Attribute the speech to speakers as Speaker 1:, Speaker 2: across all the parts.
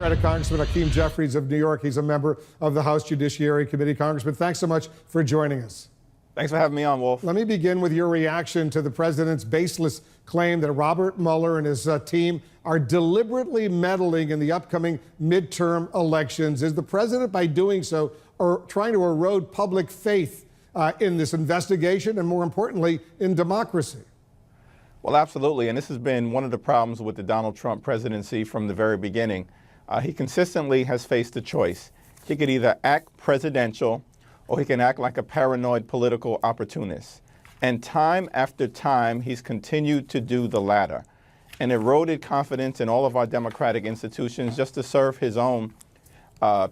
Speaker 1: Congressman Hakeem Jeffries of New York. He's a member of the House Judiciary Committee. Congressman, thanks so much for joining us.
Speaker 2: Thanks for having me on, Wolf.
Speaker 1: Let me begin with your reaction to the president's baseless claim that Robert Mueller and his team are deliberately meddling in the upcoming midterm elections. Is the president, by doing so, or trying to erode public faith in this investigation and, more importantly, in democracy?
Speaker 2: Well, absolutely. And this has been one of the problems with the Donald Trump presidency from the very beginning. He consistently has faced a choice. He could either act presidential or he can act like a paranoid political opportunist. And time after time, he's continued to do the latter and eroded confidence in all of our democratic institutions just to serve his own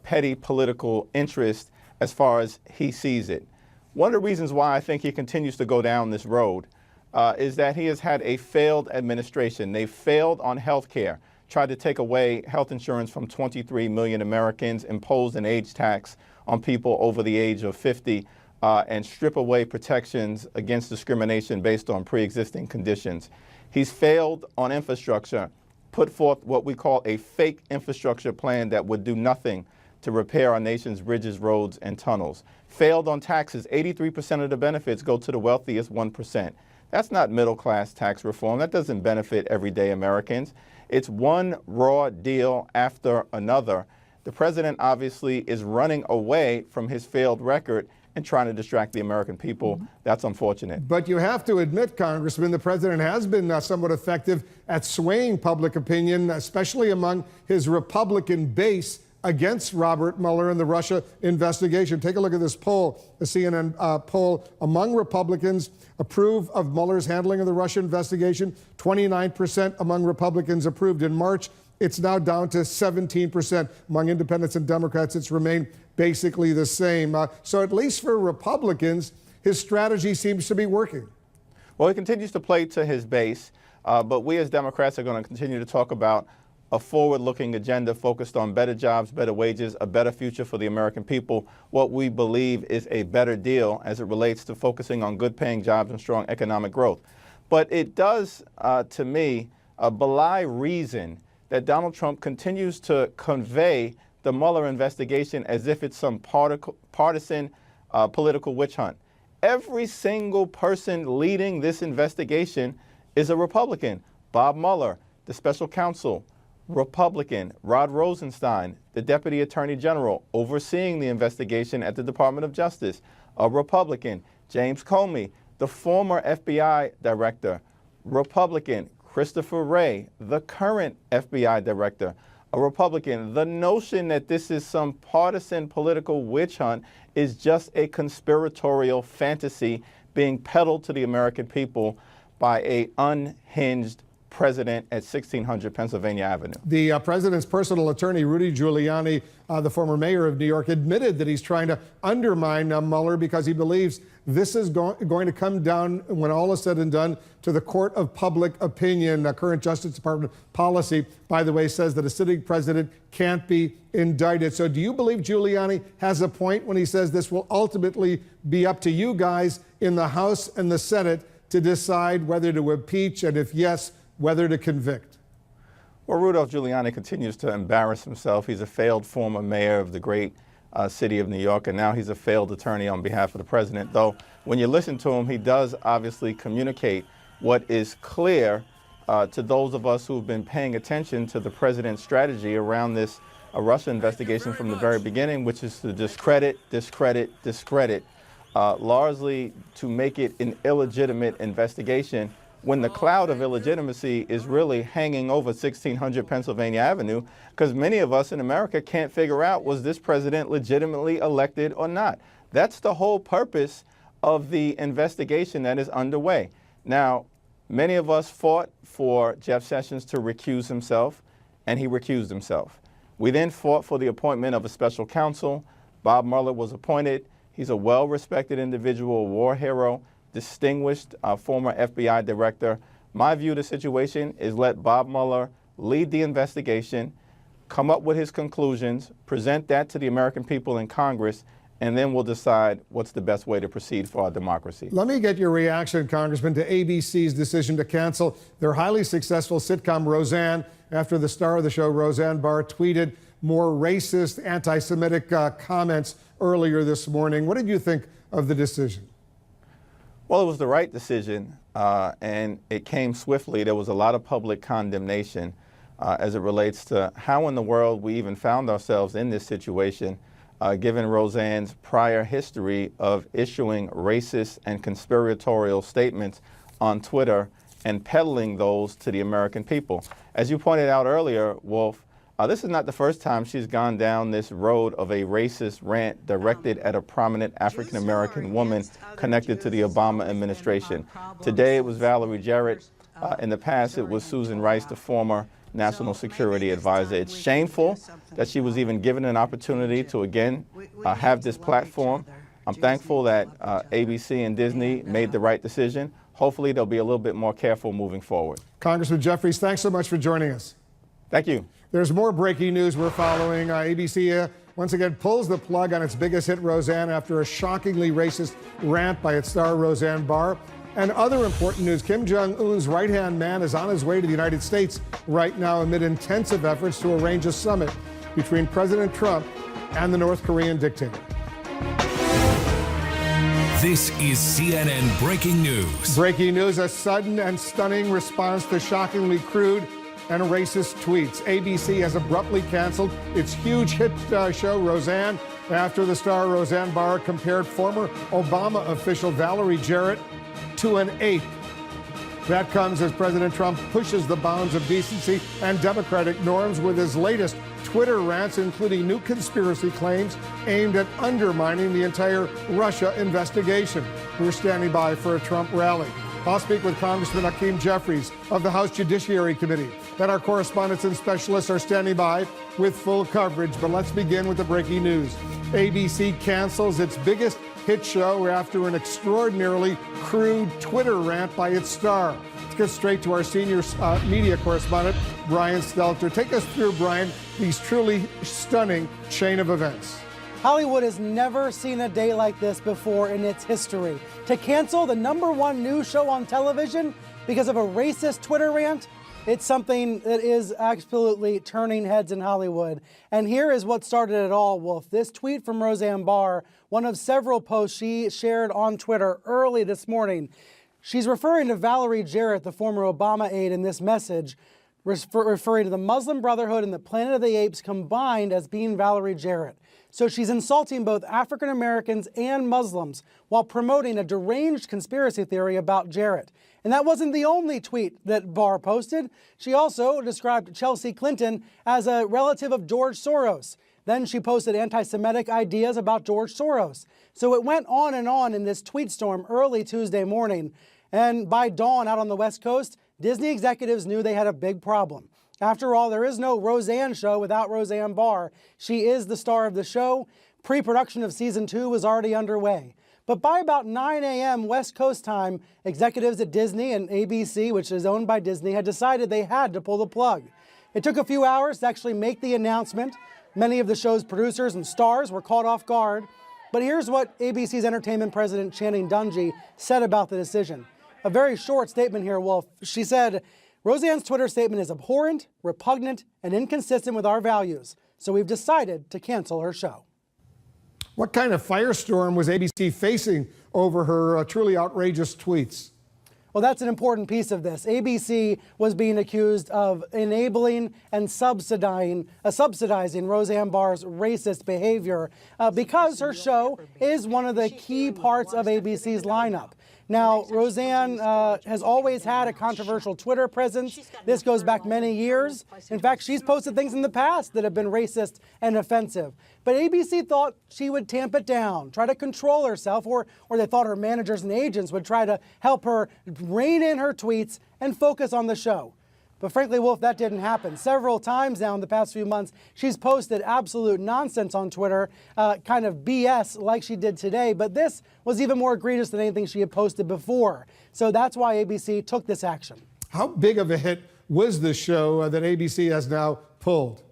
Speaker 2: petty political interest as far as he sees it. One of the reasons why I think he continues to go down this road is that he has had a failed administration. They failed on health care, tried to take away health insurance from 23 million Americans, imposed an age tax on people over the age of 50, and strip away protections against discrimination based on pre-existing conditions. He's failed on infrastructure, put forth what we call a fake infrastructure plan that would do nothing to repair our nation's bridges, roads, and tunnels. Failed on taxes. 83% of the benefits go to the wealthiest 1%. That's not middle-class tax reform. That doesn't benefit everyday Americans. It's one raw deal after another. The president obviously is running away from his failed record and trying to distract the American people. That's unfortunate.
Speaker 1: But you have to admit, Congressman, the president has been somewhat effective at swaying public opinion, especially among his Republican base, against Robert Mueller and the Russia investigation. Take a look at this poll, the CNN poll. Among Republicans approve of Mueller's handling of the Russia investigation. 29% among Republicans approved in March. It's now down to 17%. Among independents and Democrats, it's remained basically the same. So at least for Republicans, his strategy seems to be working.
Speaker 2: Well, he continues to play to his base, but we as Democrats are going to continue to talk about a forward-looking agenda focused on better jobs, better wages, a better future for the American people, what we believe is a better deal as it relates to focusing on good-paying jobs and strong economic growth. But it does, to me, belie reason that Donald Trump continues to convey the Mueller investigation as if it's some partisan political witch hunt. Every single person leading this investigation is a Republican. Bob Mueller, the special counsel, Republican. Rod Rosenstein, the Deputy Attorney General overseeing the investigation at the Department of Justice, a Republican. James Comey, the former FBI Director, Republican. Christopher Wray, the current FBI Director, a Republican. The notion that this is some partisan political witch hunt is just a conspiratorial fantasy being peddled to the American people by an unhinged president at 1600 Pennsylvania Avenue.
Speaker 1: The president's personal attorney, Rudy Giuliani, the former mayor of New York, admitted that he's trying to undermine Mueller because he believes this is going to come down, when all is said and done, to the court of public opinion. Current Justice Department policy, by the way, says that a sitting president can't be indicted. So do you believe Giuliani has a point when he says this will ultimately be up to you guys in the House and the Senate to decide whether to impeach, and if yes, whether to convict?
Speaker 2: Well, Rudolph Giuliani continues to embarrass himself. He's a failed former mayor of the great city of New York, and now he's a failed attorney on behalf of the president. Though when you listen to him, he does obviously communicate what is clear to those of us who've been paying attention to the president's strategy around this Russia investigation from the very beginning, which is to discredit, largely to make it an illegitimate investigation, when the cloud of illegitimacy is really hanging over 1600 Pennsylvania Avenue, because many of us in America can't figure out, was this president legitimately elected or not? That's the whole purpose of the investigation that is underway. Now, many of us fought for Jeff Sessions to recuse himself, and he recused himself. We then fought for the appointment of a special counsel. Bob Mueller was appointed. He's a well-respected individual, a war hero, distinguished former FBI director. My view of the situation is let Bob Mueller lead the investigation, come up with his conclusions, present that to the American people in Congress, and then we'll decide what's the best way to proceed for our democracy.
Speaker 1: Let me get your reaction, Congressman, to ABC's decision to cancel their highly successful sitcom Roseanne after the star of the show, Roseanne Barr, tweeted more racist, anti-Semitic comments earlier this morning. What did you think of the decision?
Speaker 2: Well, it was the right decision, and it came swiftly. There was a lot of public condemnation as it relates to how in the world we even found ourselves in this situation, given Roseanne's prior history of issuing racist and conspiratorial statements on Twitter and peddling those to the American people. As you pointed out earlier, Wolf, this is not the first time she's gone down this road of a racist rant directed at a prominent African-American woman connected to the Obama administration. Today it was Valerie Jarrett. In the past it was Susan Rice, the former National Security Advisor. It's shameful that she was even given an opportunity to again have this platform. I'm thankful that ABC and Disney made the right decision. Hopefully they'll be a little bit more careful moving forward.
Speaker 1: Congressman Jeffries, thanks so much for joining us.
Speaker 2: Thank you.
Speaker 1: There's more breaking news we're following. ABC once again pulls the plug on its biggest hit, Roseanne, after a shockingly racist rant by its star, Roseanne Barr. And other important news, Kim Jong-un's right-hand man is on his way to the United States right now amid intensive efforts to arrange a summit between President Trump and the North Korean dictator.
Speaker 3: This is CNN Breaking News.
Speaker 1: Breaking news, a sudden and stunning response to shockingly crude and racist tweets. ABC has abruptly canceled its huge hit show, Roseanne, after the star Roseanne Barr compared former Obama official Valerie Jarrett to an ape. That comes as President Trump pushes the bounds of decency and democratic norms with his latest Twitter rants, including new conspiracy claims aimed at undermining the entire Russia investigation. We're standing by for a Trump rally. I'll speak with Congressman Hakeem Jeffries of the House Judiciary Committee. Then our correspondents and specialists are standing by with full coverage. But let's begin with the breaking news. ABC cancels its biggest hit show after an extraordinarily crude Twitter rant by its star. Let's get straight to our senior media correspondent, Brian Stelter. Take us through, Brian, these truly stunning chain of events.
Speaker 4: Hollywood has never seen a day like this before in its history. To cancel the #1 news show on television because of a racist Twitter rant, it's something that is absolutely turning heads in Hollywood. And here is what started it all, Wolf. This tweet from Roseanne Barr, one of several posts she shared on Twitter early this morning. She's referring to Valerie Jarrett, the former Obama aide, in this message, referring to the Muslim Brotherhood and the Planet of the Apes combined as being Valerie Jarrett. So she's insulting both African Americans and Muslims while promoting a deranged conspiracy theory about Jarrett. And that wasn't the only tweet that Barr posted. She also described Chelsea Clinton as a relative of George Soros. Then she posted anti-Semitic ideas about George Soros. So it went on in this tweet storm early Tuesday morning. And by dawn out on the West Coast, Disney executives knew they had a big problem. After all, there is no Roseanne show without Roseanne Barr. She is the star of the show. Pre-production of season 2 was already underway. But by about 9 a.m. West Coast time, executives at Disney and ABC, which is owned by Disney, had decided they had to pull the plug. It took a few hours to actually make the announcement. Many of the show's producers and stars were caught off guard. But here's what ABC's entertainment president Channing Dungey said about the decision. A very short statement here, Wolf. She said, Roseanne's Twitter statement is abhorrent, repugnant, and inconsistent with our values, so we've decided to cancel her show.
Speaker 1: What kind of firestorm was ABC facing over her truly outrageous tweets?
Speaker 4: Well, that's an important piece of this. ABC was being accused of enabling and subsidizing Roseanne Barr's racist behavior because her show is one of the key parts of ABC's lineup. Now, Roseanne has always had a controversial Twitter presence. This goes back many years. In fact, she's posted things in the past that have been racist and offensive. But ABC thought she would tamp it down, try to control herself, or they thought her managers and agents would try to help her rein in her tweets and focus on the show. But frankly, Wolf, that didn't happen. Several times now in the past few months, she's posted absolute nonsense on Twitter, kind of BS like she did today. But this was even more egregious than anything she had posted before. So that's why ABC took this action.
Speaker 1: How big of a hit was the show that ABC has now pulled?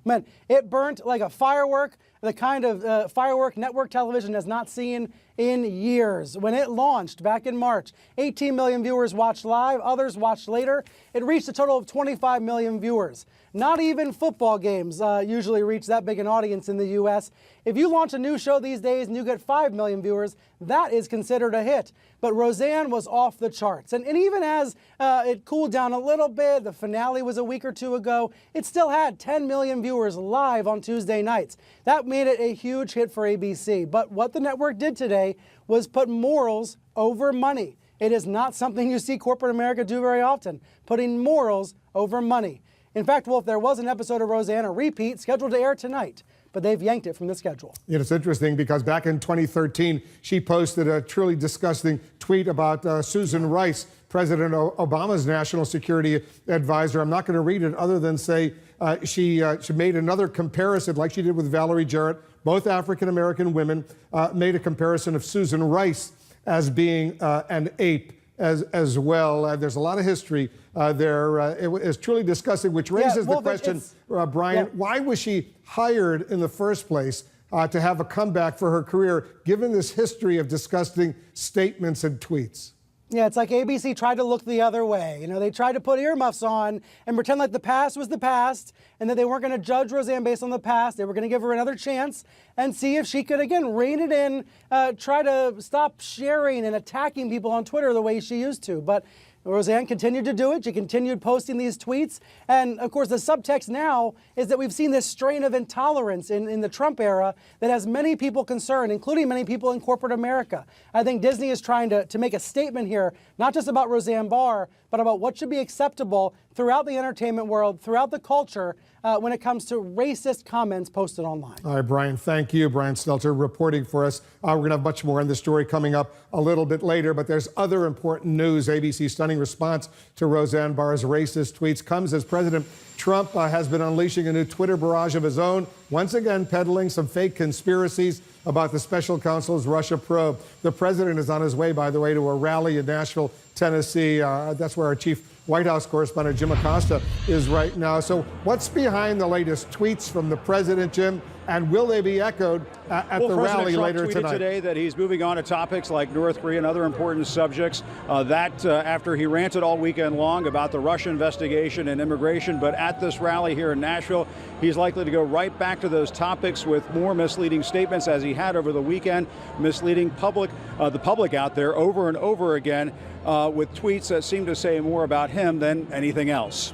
Speaker 4: Man, it burnt like a firework. the kind of firework network television has not seen in years. When it launched back in March, 18 million viewers watched live, others watched later. It reached a total of 25 million viewers. Not even football games usually reach that big an audience in the U.S. If you launch a new show these days and you get 5 million viewers, that is considered a hit. But Roseanne was off the charts. And even as it cooled down a little bit, the finale was a week or two ago, it still had 10 million viewers live on Tuesday nights. That made it a huge hit for ABC. But what the network did today was put morals over money. It is not something you see corporate America do very often, putting morals over money. In fact, Wolf, there was an episode of Roseanne, a repeat, scheduled to air tonight, but they've yanked it from the schedule.
Speaker 1: You know, it's interesting because back in 2013, she posted a truly disgusting tweet about Susan Rice, President Obama's national security advisor. I'm not going to read it other than say she made another comparison like she did with Valerie Jarrett, both African-American women, made a comparison of Susan Rice as being an ape as well. There's a lot of history there. It is truly disgusting, which raises the question, Brian, why was she hired in the first place to have a comeback for her career, given this history of disgusting statements and tweets?
Speaker 4: Yeah, it's like ABC tried to look the other way. You know, they tried to put earmuffs on and pretend like the past was the past and that they weren't going to judge Roseanne based on the past. They were going to give her another chance and see if she could, again, rein it in, try to stop sharing and attacking people on Twitter the way she used to. But Roseanne continued to do it. She continued posting these tweets. And, of course, the subtext now is that we've seen this strain of intolerance in the Trump era that has many people concerned, including many people in corporate America. I think Disney is trying to make a statement here, not just about Roseanne Barr, but about what should be acceptable throughout the entertainment world, throughout the culture, when it comes to racist comments posted online.
Speaker 1: All right, Brian, thank you. Brian Stelter reporting for us. We're going to have much more on this story coming up a little bit later, but there's other important news. ABC's stunning response to Roseanne Barr's racist tweets comes as President Trump has been unleashing a new Twitter barrage of his own, once again peddling some fake conspiracies about the special counsel's Russia probe. The president is on his way, by the way, to a rally in Nashville, Tennessee. That's where our chief White House correspondent Jim Acosta is right now. So what's behind the latest tweets from the president, Jim? And will they be echoed at the rally
Speaker 5: Trump
Speaker 1: later
Speaker 5: tweeted
Speaker 1: tonight?
Speaker 5: Today that he's moving on to topics like North Korea and other important subjects. After he ranted all weekend long about the Russia investigation and immigration, but at this rally here in Nashville, he's likely to go right back to those topics with more misleading statements, as he had over the weekend, misleading the public out there over and over again with tweets that seem to say more about him than anything else.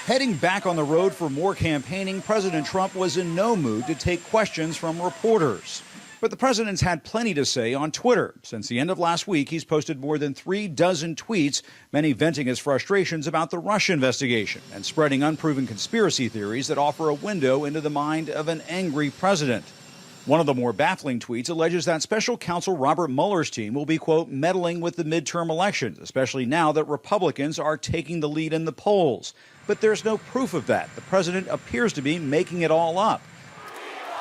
Speaker 5: Heading back on the road for more campaigning, President Trump was in no mood to take questions from reporters. But the president's had plenty to say on Twitter. Since the end of last week, he's posted more than 36 tweets, many venting his frustrations about the Russia investigation and spreading unproven conspiracy theories that offer a window into the mind of an angry president. One of the more baffling tweets alleges that special counsel Robert Mueller's team will be, quote, meddling with the midterm elections, especially now that Republicans are taking the lead in the polls. But there's no proof of that. The president appears to be making it all up.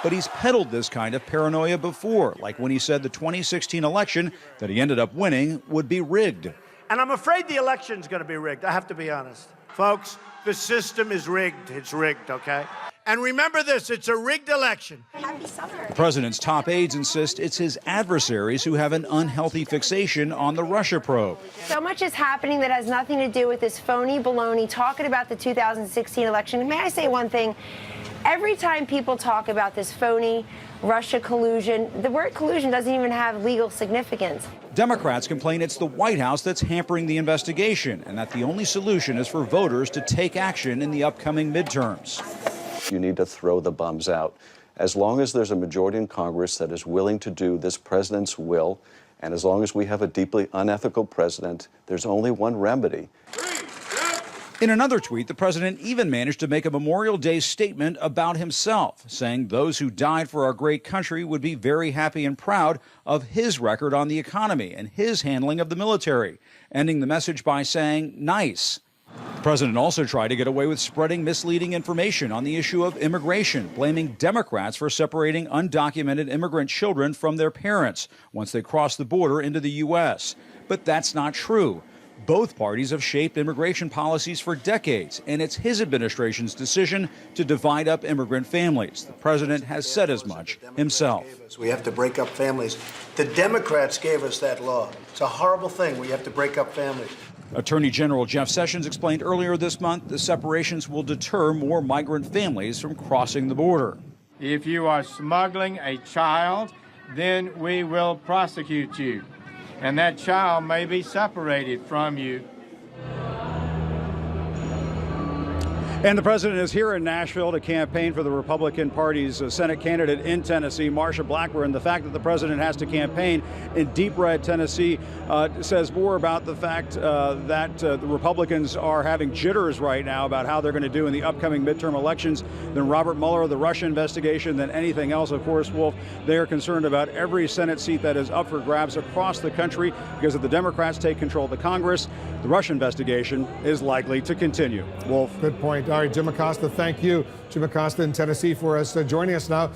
Speaker 5: But he's peddled this kind of paranoia before, like when he said the 2016 election that he ended up winning would be rigged.
Speaker 6: And I'm afraid the election's going to be rigged. I have to be honest. Folks, the system is rigged. It's rigged, okay? And remember this, it's a rigged election.
Speaker 7: Happy summer.
Speaker 5: The president's top aides insist it's his adversaries who have an unhealthy fixation on the Russia probe.
Speaker 7: So much is happening that has nothing to do with this phony baloney talking about the 2016 election. May I say one thing? Every time people talk about this phony Russia collusion, the word collusion doesn't even have legal significance.
Speaker 5: Democrats complain it's the White House that's hampering the investigation and that the only solution is for voters to take action in the upcoming midterms.
Speaker 8: You need to throw the bums out. As long as there's a majority in Congress that is willing to do this president's will, and as long as we have a deeply unethical president, there's only one remedy.
Speaker 5: In another tweet, the president even managed to make a Memorial Day statement about himself, saying those who died for our great country would be very happy and proud of his record on the economy and his handling of the military, ending the message by saying, nice. The president also tried to get away with spreading misleading information on the issue of immigration, blaming Democrats for separating undocumented immigrant children from their parents once they cross the border into the U.S. But that's not true. Both parties have shaped immigration policies for decades, and it's his administration's decision to divide up immigrant families. The president has said as much himself.
Speaker 6: We have to break up families. The Democrats gave us that law. It's a horrible thing. We have to break up families.
Speaker 5: Attorney General Jeff Sessions explained earlier this month the separations will deter more migrant families from crossing the border.
Speaker 9: If you are smuggling a child, then we will prosecute you. And that child may be separated from you.
Speaker 5: And the president is here in Nashville to campaign for the Republican Party's Senate candidate in Tennessee, Marsha Blackburn. The fact that the president has to campaign in deep red Tennessee says more about the fact that the Republicans are having jitters right now about how they're going to do in the upcoming midterm elections than Robert Mueller, the Russia investigation, than anything else. Of course, Wolf, they are concerned about every Senate seat that is up for grabs across the country because if the Democrats take control of the Congress, the Russia investigation is likely to continue. Wolf.
Speaker 1: Good point. All right, Jim Acosta, thank you. Jim Acosta in Tennessee for us joining us now.